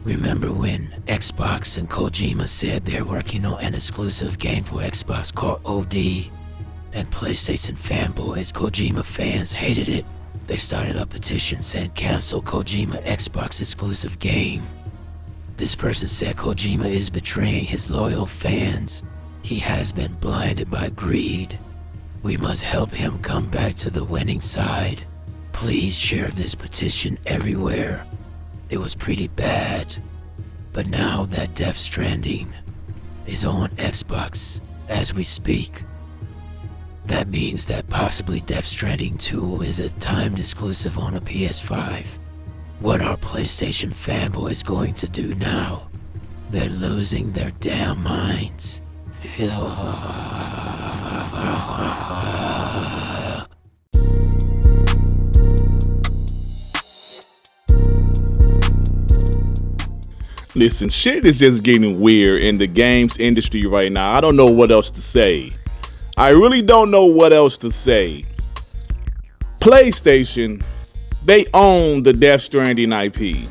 Remember when Xbox and Kojima said they're working on an exclusive game for Xbox called OD? And PlayStation fanboys, Kojima fans hated it. They started a petition saying cancel Kojima Xbox exclusive game. This person said Kojima is betraying his loyal fans. He has been blinded by greed. We must help him come back to the winning side. Please share this petition everywhere. It was pretty bad. But now that Death Stranding is on Xbox as we speak, that means that possibly Death Stranding 2 is a timed exclusive on a PS5. What are PlayStation fanboys going to do now? They're losing their damn minds. Listen, shit is just getting weird in the games industry right now. I don't know what else to say. I really don't know what else to say. PlayStation, they own the Death Stranding IP.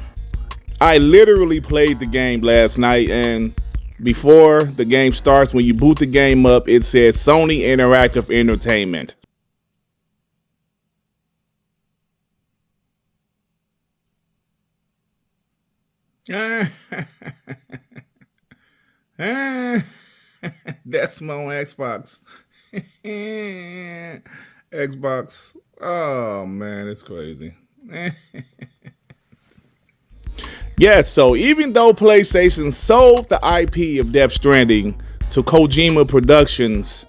I literally played the game last night, and before the game starts, when you boot the game up, it says Sony Interactive Entertainment. That's my own Xbox. Xbox. Oh man, it's crazy. Yeah, so even though PlayStation sold the IP of Death Stranding to Kojima Productions,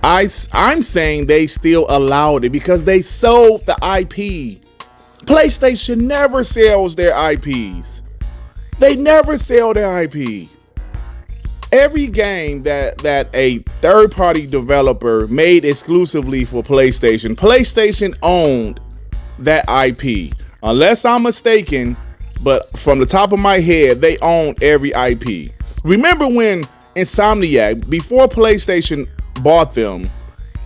I'm saying they still allowed it because they sold the IP. PlayStation never sells their IPs. They never sell their IP. Every game that a third-party developer made exclusively for PlayStation, PlayStation owned that IP. Unless I'm mistaken, but from the top of my head, they own every IP. Remember when Insomniac, before PlayStation bought them,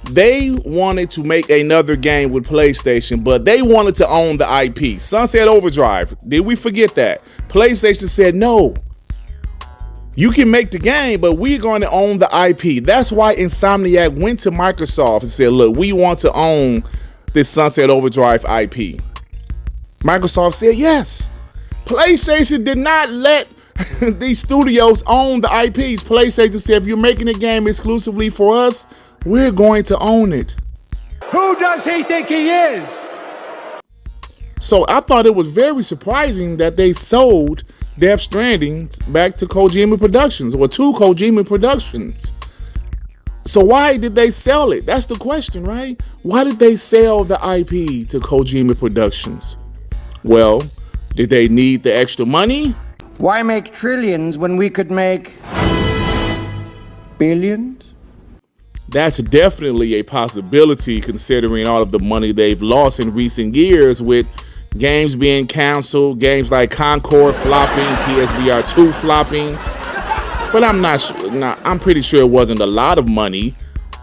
they wanted to make another game with PlayStation, but they wanted to own the IP. Sunset Overdrive. Did we forget that? PlayStation said, no. You can make the game, but we're going to own the IP. That's why Insomniac went to Microsoft and said, look, we want to own this Sunset Overdrive IP. Microsoft said yes. PlayStation did not let these studios own the IPs. PlayStation said, if you're making a game exclusively for us, we're going to own it. Who does he think he is? So I thought it was very surprising that they sold Death Stranding back to Kojima Productions, or to Kojima Productions. So why did they sell it? That's the question, right? Why did they sell the IP to Kojima Productions? Well, did they need the extra money? Why make trillions when we could make billions? That's definitely a possibility considering all of the money they've lost in recent years with games being canceled, games like Concord flopping, PSVR 2 flopping. But I'm pretty sure it wasn't a lot of money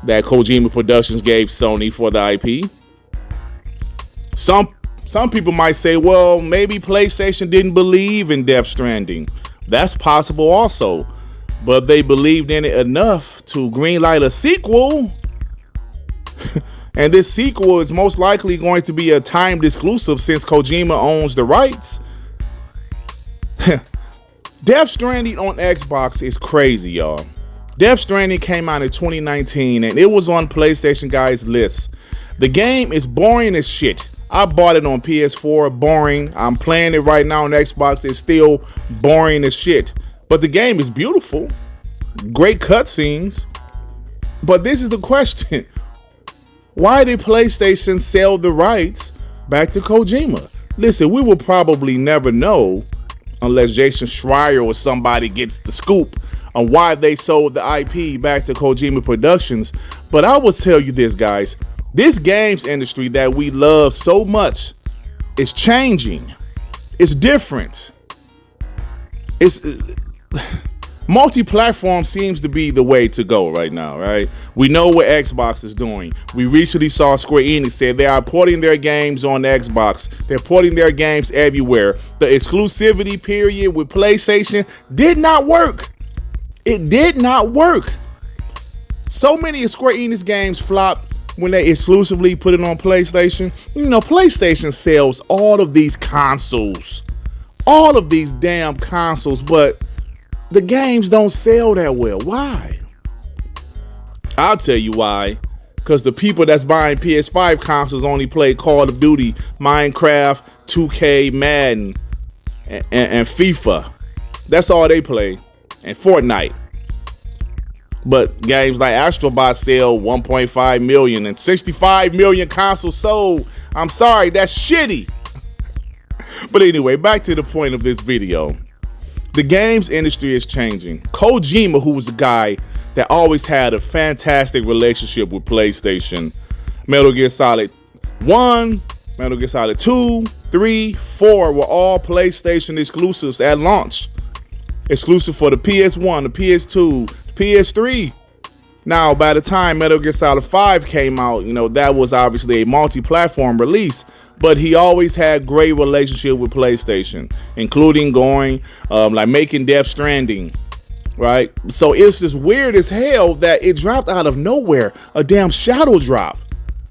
that Kojima Productions gave Sony for the IP. Some people might say, well, maybe PlayStation didn't believe in Death Stranding. That's possible also. But they believed in it enough to greenlight a sequel. And this sequel is most likely going to be a timed exclusive since Kojima owns the rights. Death Stranding on Xbox is crazy, y'all. Death Stranding came out in 2019 and it was on PlayStation Guys' list. The game is boring as shit. I bought it on PS4, boring. I'm playing it right now on Xbox, it's still boring as shit. But the game is beautiful. Great cutscenes. But this is the question. Why did PlayStation sell the rights back to Kojima? Listen, we will probably never know unless Jason Schreier or somebody gets the scoop on why they sold the IP back to Kojima Productions. But I will tell you this, guys. This games industry that we love so much is changing. It's different. Multi-platform seems to be the way to go right now, right? We know what Xbox is doing. We recently saw Square Enix say they are porting their games on Xbox. They're porting their games everywhere. The exclusivity period with PlayStation did not work. It did not work. So many Square Enix games flopped when they exclusively put it on PlayStation. You know, PlayStation sells all of these consoles, all of these damn consoles, but the games don't sell that well. Why? I'll tell you why. Because the people that's buying PS5 consoles only play Call of Duty, Minecraft, 2K, Madden, and FIFA. That's all they play. And Fortnite. But games like Astrobot sell 1.5 million and 65 million consoles sold. I'm sorry, that's shitty. But anyway, back to the point of this video. The games industry is changing. Kojima, who was a guy that always had a fantastic relationship with PlayStation. Metal Gear Solid 1, Metal Gear Solid 2, 3, 4 were all PlayStation exclusives at launch. Exclusive for the PS1, the PS2, the PS3. Now, by the time Metal Gear Solid 5 came out, you know, that was obviously a multi-platform release. But he always had great relationship with PlayStation, including going, like making Death Stranding, right? So it's just weird as hell that it dropped out of nowhere, a damn shadow drop.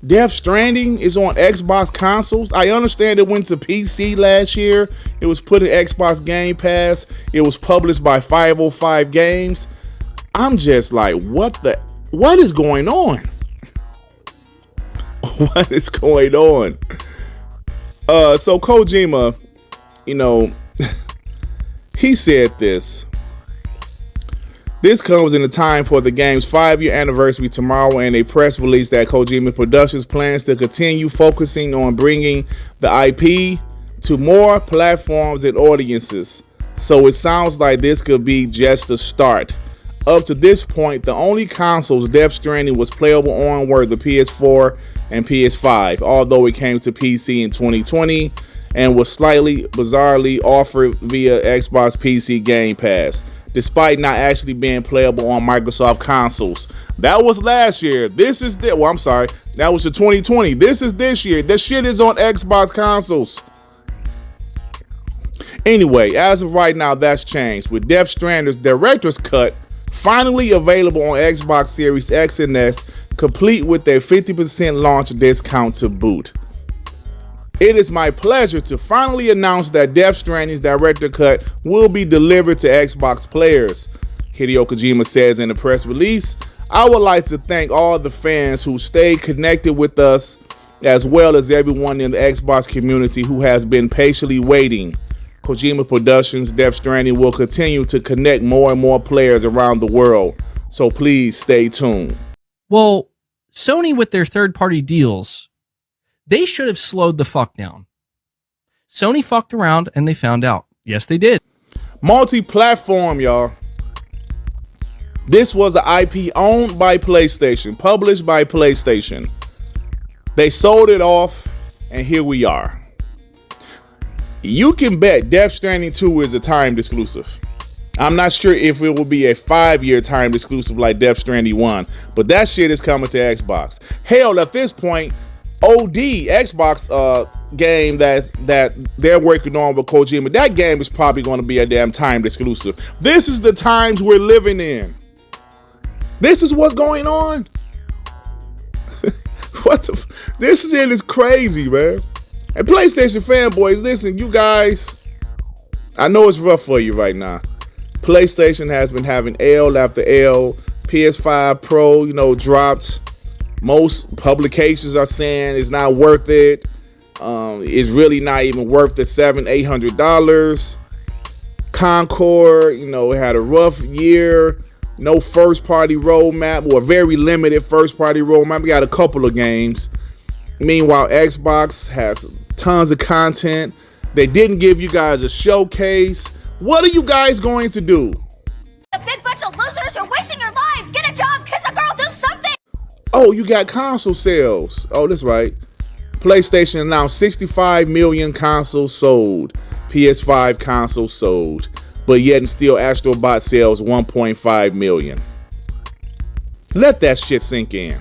Death Stranding is on Xbox consoles. I understand it went to PC last year. It was put in Xbox Gamepass. It was published by 505 Games. I'm just like, what is going on? What is going on? So Kojima, you know, he said this. This comes in a time for the game's 5-year anniversary tomorrow, and a press release that Kojima Productions plans to continue focusing on bringing the IP to more platforms and audiences. So it sounds like this could be just the start. Up to this point, the only consoles Death Stranding was playable on were the PS4 and PS5, although it came to PC in 2020 and was slightly bizarrely offered via Xbox PC Game Pass, despite not actually being playable on Microsoft consoles. That was last year. This is the, well, I'm sorry, that was the 2020. This is this year. This shit is on Xbox consoles. Anyway, as of right now, that's changed, with Death Stranding's director's cut finally available on Xbox Series X and S, complete with a 50% launch discount to boot. It is my pleasure to finally announce that Death Stranding's director cut will be delivered to Xbox players, Hideo Kojima says in a press release. I would like to thank all the fans who stayed connected with us, as well as everyone in the Xbox community who has been patiently waiting. Kojima Productions' Death Stranding will continue to connect more and more players around the world, so please stay tuned. Well, Sony with their third-party deals, they should have slowed the fuck down. Sony fucked around and they found out. Yes, they did. Multi-platform, y'all. This was an IP owned by PlayStation, published by PlayStation. They sold it off, and here we are. You can bet Death Stranding 2 is a timed exclusive. I'm not sure if it will be a 5-year timed exclusive like Death Stranding 1, but that shit is coming to Xbox. Hell, at this point, OD, Xbox game that they're working on with Kojima, that game is probably going to be a damn timed exclusive. This is the times we're living in. This is what's going on. This shit is crazy, man. And PlayStation fanboys, listen, you guys, I know it's rough for you right now. PlayStation has been having L after L. PS5 Pro, you know, dropped. Most publications are saying it's not worth it. It's really not even worth the $700-800. Concord, you know, it had a rough year. No first-party roadmap, or very limited first-party roadmap. We got a couple of games. Meanwhile, Xbox has tons of content. They didn't give you guys a showcase. What are you guys going to do? A big bunch of losers are wasting your lives. Get a job, kiss a girl, do something. Oh, you got console sales. Oh, that's right. PlayStation announced 65 million consoles sold. PS5 consoles sold. but yet and still Astro Bot sells 1.5 million. Let that shit sink in.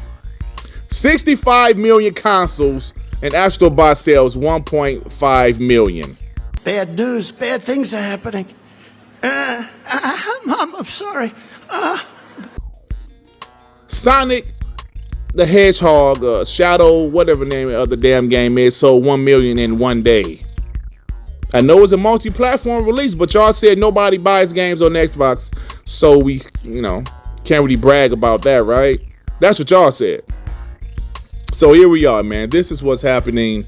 65 million consoles and Astro Bot sells 1.5 million. Bad news, bad things are happening. I'm sorry. Sonic the Hedgehog, Shadow, whatever the name of the damn game is, sold 1 million in one day. I know it's a multi-platform release, but y'all said nobody buys games on Xbox, so we, can't really brag about that, right? That's what y'all said. So here we are, man. This is what's happening.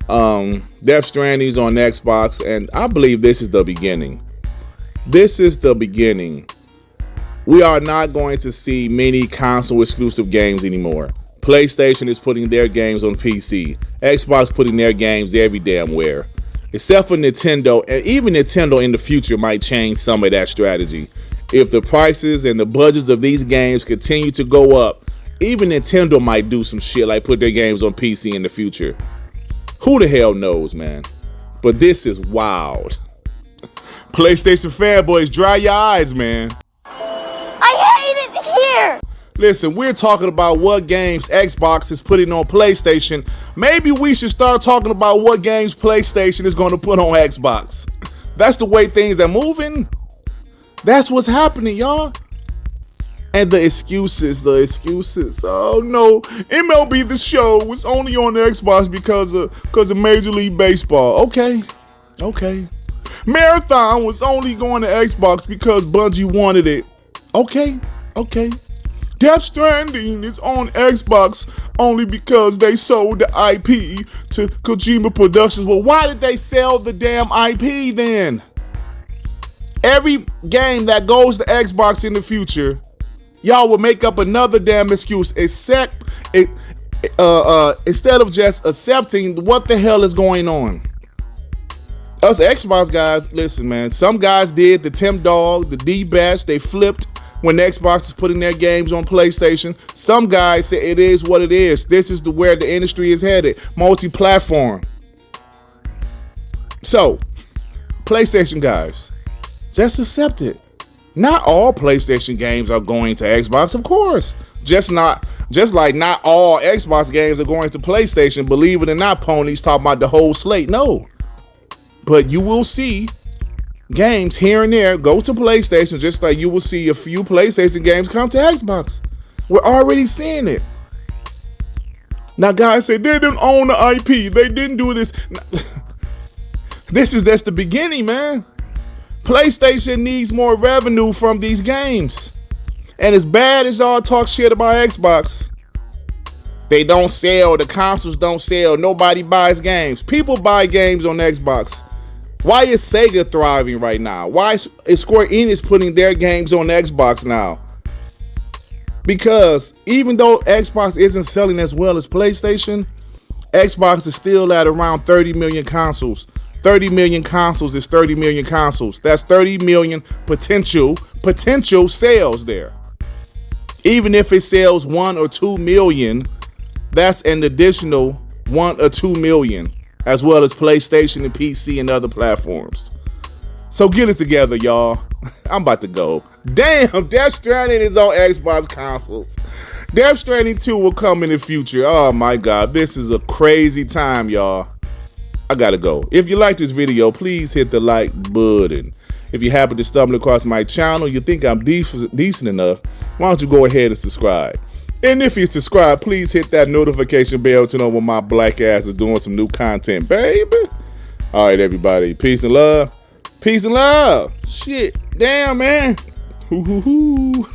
Death Stranding's on Xbox, and I believe this is the beginning. This is the beginning. We are not going to see many console exclusive games anymore. PlayStation is putting their games on PC. Xbox putting their games every damn where. Except for Nintendo, and even Nintendo in the future might change some of that strategy. If the prices and the budgets of these games continue to go up, even Nintendo might do some shit like put their games on PC in the future. Who the hell knows, man? But this is wild. PlayStation fanboys, dry your eyes, man. I hate it here! Listen, we're talking about what games Xbox is putting on PlayStation. Maybe we should start talking about what games PlayStation is going to put on Xbox. That's the way things are moving. That's what's happening, y'all. And the excuses. Oh no, MLB The Show was only on the Xbox because of Major League Baseball. Okay. Marathon was only going to Xbox because Bungie wanted it. Okay. Death Stranding is on Xbox only because they sold the IP to Kojima Productions. Well, why did they sell the damn IP then? Every game that goes to Xbox in the future, y'all will make up another damn excuse instead of just accepting what the hell is going on. Us Xbox guys, listen, man. Some guys did the Tim Dog, the D-Bash, they flipped when Xbox is putting their games on PlayStation. Some guys say it is what it is. This is where the industry is headed. Multi-platform. So, PlayStation guys, just accept it. Not all PlayStation games are going to Xbox, of course. Just like not all Xbox games are going to PlayStation. Believe it or not, ponies talking about the whole slate. No. But you will see games here and there go to PlayStation, just like you will see a few PlayStation games come to Xbox. We're already seeing it. Now, guys say they didn't own the IP. They didn't do this. That's the beginning, man. PlayStation needs more revenue from these games. And as bad as y'all talk shit about Xbox, they don't sell. The consoles don't sell. Nobody buys games. People buy games on Xbox. Why is Sega thriving right now? Why is Square Enix putting their games on Xbox now? Because even though Xbox isn't selling as well as PlayStation, Xbox is still at around 30 million consoles. 30 million consoles is 30 million consoles. That's 30 million potential sales there. Even if it sells 1 or 2 million, that's an additional 1 or 2 million, as well as PlayStation and PC and other platforms. So get it together, y'all. I'm about to go. Damn, Death Stranding is on Xbox consoles. Death Stranding 2 will come in the future. Oh my God, this is a crazy time, y'all. I gotta go. If you like this video, please hit the like button. If you happen to stumble across my channel, you think I'm decent enough, why don't you go ahead and subscribe? And if you subscribe, please hit that notification bell to know when my black ass is doing some new content, baby. All right, everybody. Peace and love. Peace and love. Shit. Damn, man. Hoo hoo hoo.